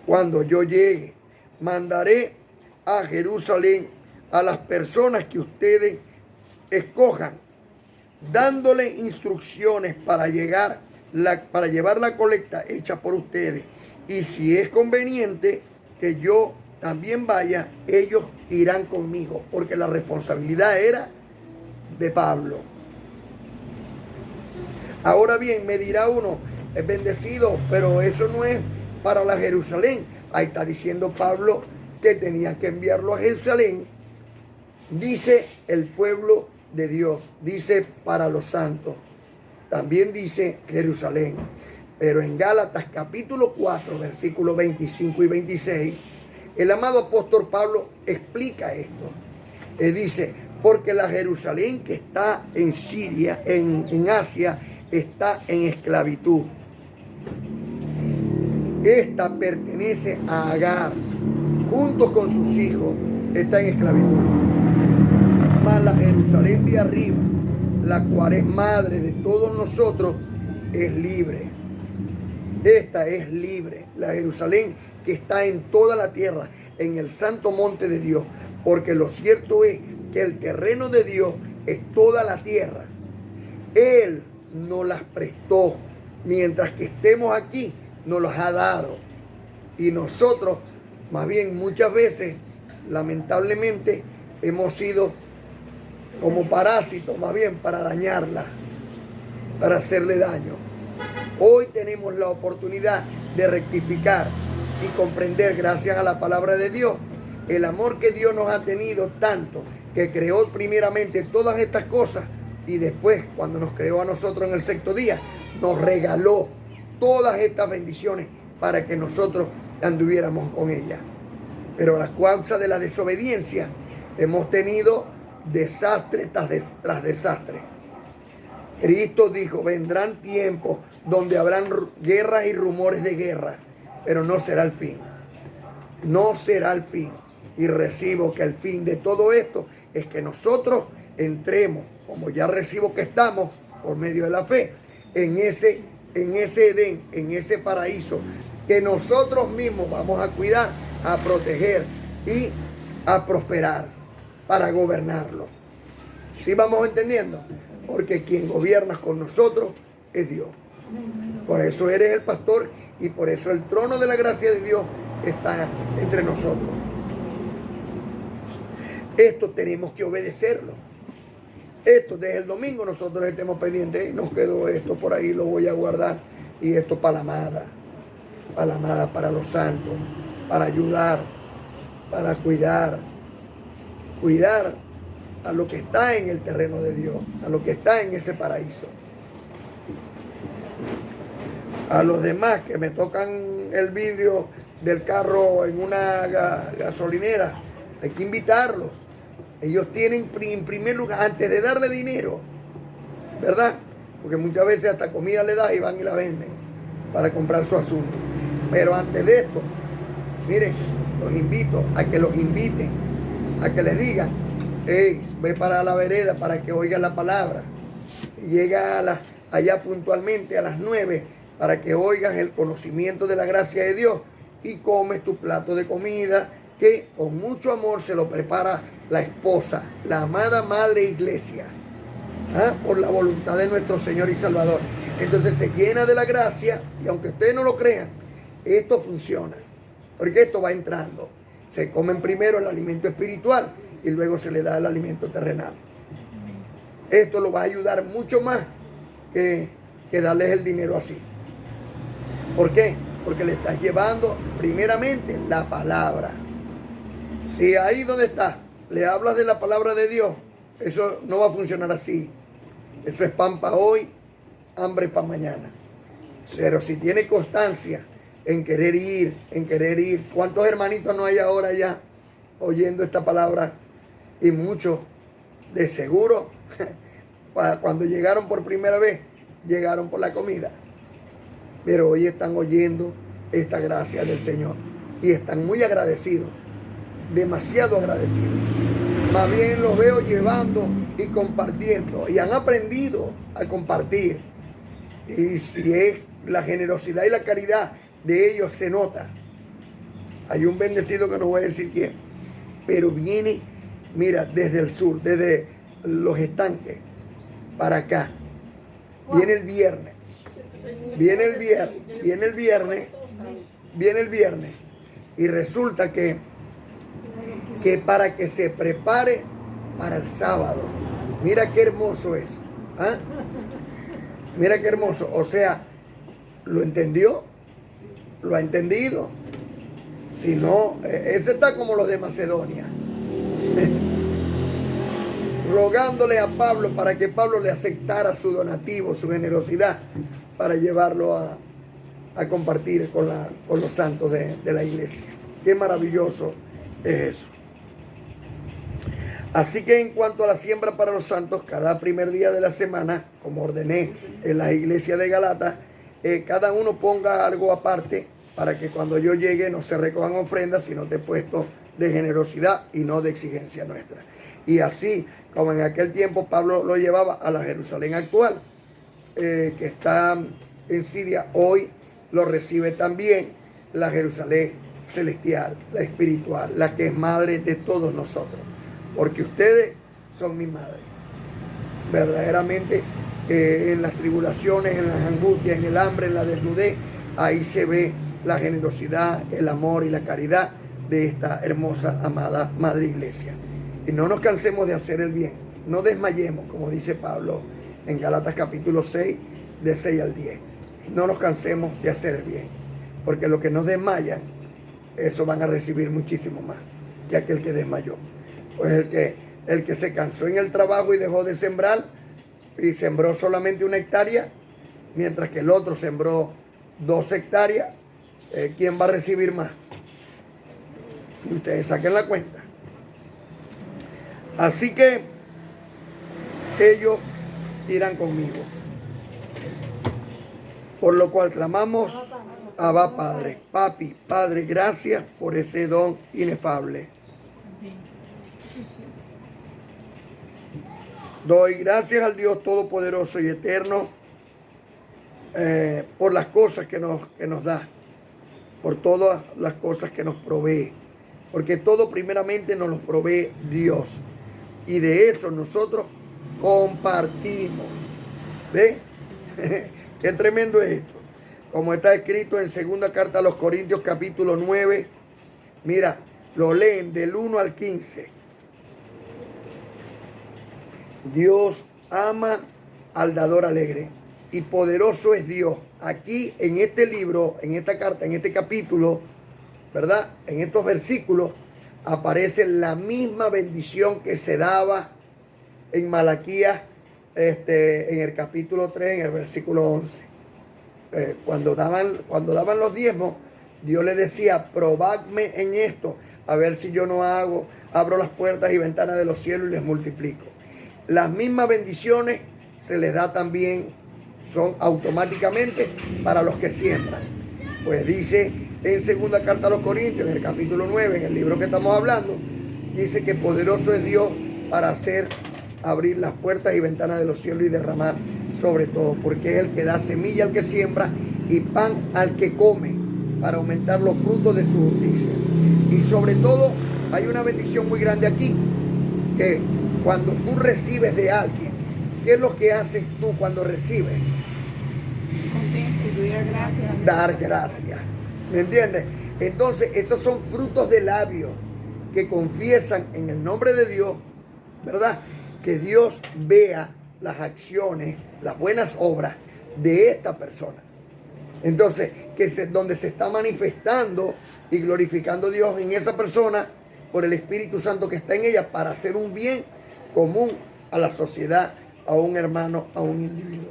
Cuando yo llegue, mandaré a Jerusalén a las personas que ustedes escojan, dándole instrucciones para llevar la colecta hecha por ustedes. Y si es conveniente que yo también vaya, ellos irán conmigo, porque la responsabilidad era de Pablo. Ahora bien, me dirá uno, es bendecido, pero eso no es para la Jerusalén. Ahí está diciendo Pablo que tenía que enviarlo a Jerusalén. Dice el pueblo de Dios, dice para los santos. También dice Jerusalén. Pero en Gálatas capítulo 4, versículos 25 y 26, el amado apóstol Pablo explica esto. Él dice, porque la Jerusalén que está en Siria, en Asia, está en esclavitud. Esta pertenece a Agar, junto con sus hijos, está en esclavitud. Mas la Jerusalén de arriba, la cual es madre de todos nosotros, es libre. Esta es libre, la Jerusalén que está en toda la tierra, en el santo monte de Dios. Porque lo cierto es que el terreno de Dios es toda la tierra. Él nos las prestó. Mientras que estemos aquí, nos las ha dado. Y nosotros, más bien muchas veces, lamentablemente, hemos sido como parásitos, más bien para dañarla, para hacerle daño. Hoy tenemos la oportunidad de rectificar y comprender, gracias a la palabra de Dios, el amor que Dios nos ha tenido tanto, que creó primeramente todas estas cosas y después, cuando nos creó a nosotros en el sexto día, nos regaló todas estas bendiciones para que nosotros anduviéramos con ellas. Pero a causa de la desobediencia hemos tenido desastre tras desastre. Cristo dijo, vendrán tiempos donde habrán guerras y rumores de guerra, pero no será el fin. No será el fin. Y recibo que el fin de todo esto es que nosotros entremos, como ya recibo que estamos por medio de la fe, en ese Edén, en ese paraíso, que nosotros mismos vamos a cuidar, a proteger y a prosperar para gobernarlo. ¿Sí vamos entendiendo? Porque quien gobierna con nosotros es Dios. Por eso eres el pastor y por eso el trono de la gracia de Dios está entre nosotros. Esto tenemos que obedecerlo. Esto desde el domingo nosotros estemos pendientes. Nos quedó esto por ahí, lo voy a guardar. Y esto para la amada, para los santos, para ayudar, para cuidar a lo que está en el terreno de Dios, a lo que está en ese paraíso. A los demás que me tocan el vidrio del carro en una gasolinera, hay que invitarlos. Ellos tienen en primer lugar, antes de darle dinero, ¿verdad? Porque muchas veces hasta comida le das y van y la venden para comprar su asunto. Pero antes de esto, miren, los invito a que los inviten, a que les digan, hey, ve para la vereda para que oigan la palabra. Y llega allá puntualmente a las 9 para que oigan el conocimiento de la gracia de Dios y comes tu plato de comida que con mucho amor se lo prepara la esposa, la amada Madre Iglesia, por la voluntad de nuestro Señor y Salvador. Entonces se llena de la gracia y aunque ustedes no lo crean, esto funciona, porque esto va entrando. Se comen primero el alimento espiritual y luego se le da el alimento terrenal. Esto lo va a ayudar mucho más que darles el dinero así. ¿Por qué? Porque le estás llevando primeramente la palabra. Si ahí donde estás le hablas de la palabra de Dios, eso no va a funcionar así. Eso es pan para hoy, hambre para mañana. Pero si tiene constancia en querer ir, ¿cuántos hermanitos no hay ahora ya oyendo esta palabra? Y muchos, de seguro, cuando llegaron por primera vez, llegaron por la comida. Pero hoy están oyendo esta gracia del Señor y están muy agradecidos, demasiado agradecidos. Más bien los veo llevando y compartiendo y han aprendido a compartir. Y es la generosidad y la caridad de ellos se nota. Hay un bendecido que no voy a decir quién, pero viene, mira, desde el sur, desde los estanques para acá. Viene el viernes. Viene el viernes y resulta que para que se prepare para el sábado. Mira qué hermoso es. Mira qué hermoso. O sea, ¿lo entendió? ¿Lo ha entendido? Si no, ese está como los de Macedonia. Rogándole a Pablo para que Pablo le aceptara su donativo, su generosidad, para llevarlo a compartir con los santos de la iglesia. Qué maravilloso es eso. Así que en cuanto a la siembra para los santos, cada primer día de la semana, como ordené en la iglesia de Galata, cada uno ponga algo aparte para que cuando yo llegue no se recojan ofrendas, sino de puestos de generosidad y no de exigencia nuestra. Y así, como en aquel tiempo Pablo lo llevaba a la Jerusalén actual, que está en Siria, hoy lo recibe también la Jerusalén celestial, la espiritual, la que es madre de todos nosotros. Porque ustedes son mi madre. Verdaderamente, en las tribulaciones, en las angustias, en el hambre, en la desnudez, ahí se ve la generosidad, el amor y la caridad de esta hermosa, amada Madre Iglesia. Y no nos cansemos de hacer el bien. No desmayemos, como dice Pablo en Gálatas capítulo 6, de 6 al 10. No nos cansemos de hacer el bien. Porque los que nos desmayan, eso van a recibir muchísimo más que aquel que desmayó. Pues el que El que se cansó en el trabajo y dejó de sembrar y sembró solamente 1 hectárea, mientras que el otro sembró 2 hectáreas, ¿quién va a recibir más? Ustedes saquen la cuenta. Así que ellos irán conmigo. Por lo cual clamamos, Abba Padre. Papi, Padre, gracias por ese don inefable. Doy gracias al Dios Todopoderoso y Eterno por las cosas que nos da, por todas las cosas que nos provee, porque todo primeramente nos lo provee Dios, y de eso nosotros compartimos. ¿Ve? Qué tremendo es esto. Como está escrito en 2 carta a los Corintios capítulo 9, mira, lo leen del 1 al 15. Dios ama al dador alegre y poderoso es Dios. Aquí en este libro, en esta carta, en este capítulo, ¿verdad? En estos versículos aparece la misma bendición que se daba en Malaquías, en el capítulo 3, en el versículo 11. Cuando daban los diezmos, Dios le decía, probadme en esto, a ver si yo no abro las puertas y ventanas de los cielos y les multiplico. Las mismas bendiciones se les da también, son automáticamente para los que siembran. Pues dice en 2 carta a los Corintios, en el capítulo 9, en el libro que estamos hablando, dice que poderoso es Dios para abrir las puertas y ventanas de los cielos y derramar sobre todo, porque es el que da semilla al que siembra y pan al que come, para aumentar los frutos de su justicia. Y sobre todo hay una bendición muy grande aquí, que cuando tú recibes de alguien, ¿qué es lo que haces tú cuando recibes? Contento y doy gracias. Dar gracias. ¿Me entiendes? Entonces, esos son frutos de labios que confiesan en el nombre de Dios, ¿verdad? Que Dios vea las acciones, las buenas obras de esta persona. Entonces, donde se está manifestando y glorificando a Dios en esa persona por el Espíritu Santo que está en ella para hacer un bien común a la sociedad, a un hermano, a un individuo.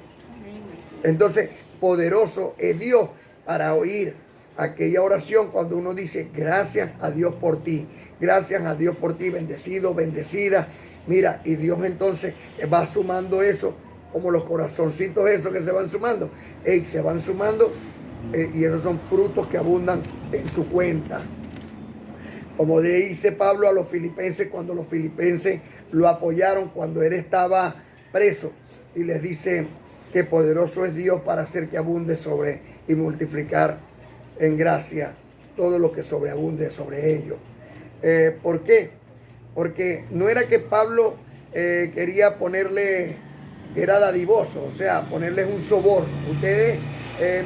Entonces, poderoso es Dios para oír aquella oración cuando uno dice, gracias a Dios por ti, gracias a Dios por ti, bendecido, bendecida. Mira, y Dios entonces va sumando eso, como los corazoncitos esos que se van sumando. Se van sumando y esos son frutos que abundan en su cuenta. Como le dice Pablo a los filipenses, cuando los filipenses lo apoyaron cuando él estaba preso, y les dice que poderoso es Dios para hacer que abunde sobre y multiplicar en gracia todo lo que sobreabunde sobre ellos. ¿Por qué? Porque no era que Pablo quería ponerle, era dadivoso, o sea, ponerles un soborno. Ustedes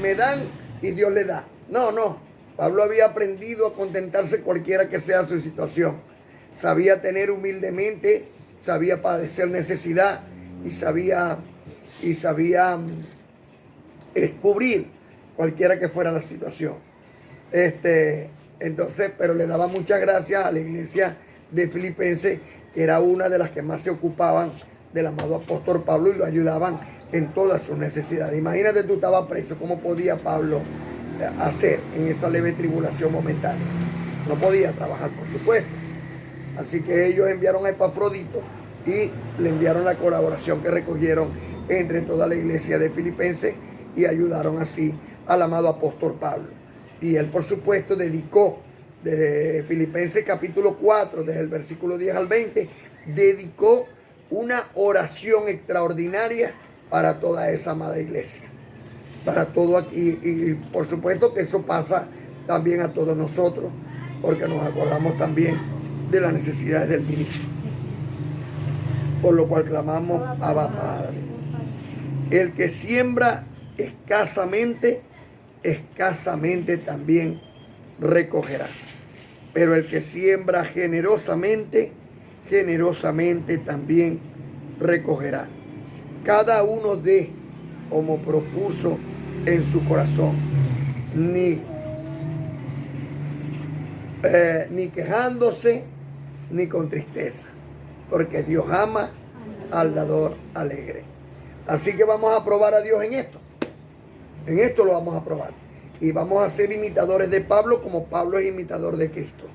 me dan y Dios le da. No. Pablo había aprendido a contentarse cualquiera que sea su situación. Sabía tener humildemente, sabía padecer necesidad y sabía cubrir cualquiera que fuera la situación. Entonces, pero le daba muchas gracias a la iglesia de Filipenses, que era una de las que más se ocupaban del amado apóstol Pablo y lo ayudaban en todas sus necesidades. Imagínate, tú estabas preso, ¿cómo podía Pablo hacer en esa leve tribulación momentánea? No podía trabajar, por supuesto. Así que ellos enviaron a Epafrodito y le enviaron la colaboración que recogieron entre toda la iglesia de Filipenses y ayudaron así al amado apóstol Pablo. Y él, por supuesto, dedicó, desde Filipenses capítulo 4, desde el versículo 10 al 20, dedicó una oración extraordinaria para toda esa amada iglesia. Para todo aquí. Y por supuesto que eso pasa también a todos nosotros, porque nos acordamos también de las necesidades del ministro. Por lo cual clamamos, Abba Padre. El que siembra escasamente también recogerá. Pero el que siembra generosamente también recogerá. Cada uno dé como propuso en su corazón, ni quejándose, ni con tristeza. porque Dios ama al dador alegre. Así que vamos a probar a Dios en esto. En esto lo vamos a probar. Y vamos a ser imitadores de Pablo como Pablo es imitador de Cristo.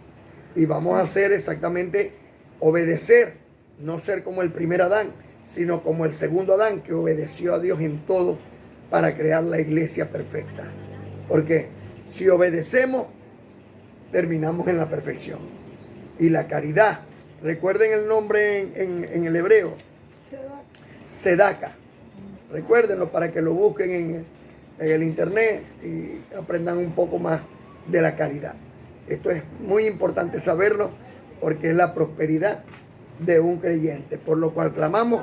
Y vamos a hacer exactamente obedecer, no ser como el primer Adán, sino como el segundo Adán que obedeció a Dios en todo para crear la iglesia perfecta. Porque si obedecemos, terminamos en la perfección. Y la caridad, recuerden el nombre en el hebreo, Sedaca. Recuérdenlo para que lo busquen en el internet y aprendan un poco más de la caridad. Esto es muy importante saberlo porque es la prosperidad de un creyente, por lo cual clamamos,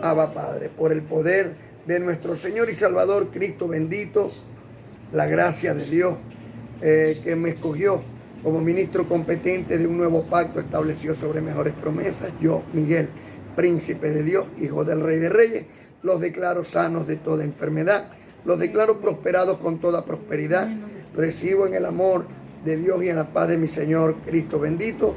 Abba Padre, por el poder de nuestro Señor y Salvador Cristo bendito, la gracia de Dios que me escogió como ministro competente de un nuevo pacto establecido sobre mejores promesas. Yo, Miguel, príncipe de Dios, hijo del Rey de Reyes, los declaro sanos de toda enfermedad, los declaro prosperados con toda prosperidad. Recibo en el amor de Dios y en la paz de mi Señor Cristo bendito,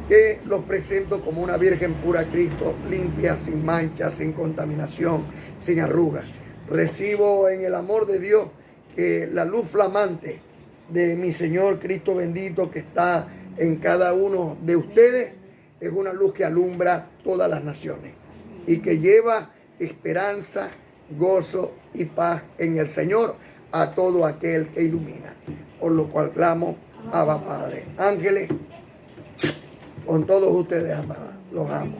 que los presento como una virgen pura a Cristo, limpia, sin mancha, sin contaminación, sin arrugas. Recibo en el amor de Dios que la luz flamante de mi Señor Cristo bendito que está en cada uno de ustedes es una luz que alumbra todas las naciones y que lleva esperanza, gozo y paz en el Señor a todo aquel que ilumina. Por lo cual clamo, Abba Padre. Ángeles, con todos ustedes, amados, los amo.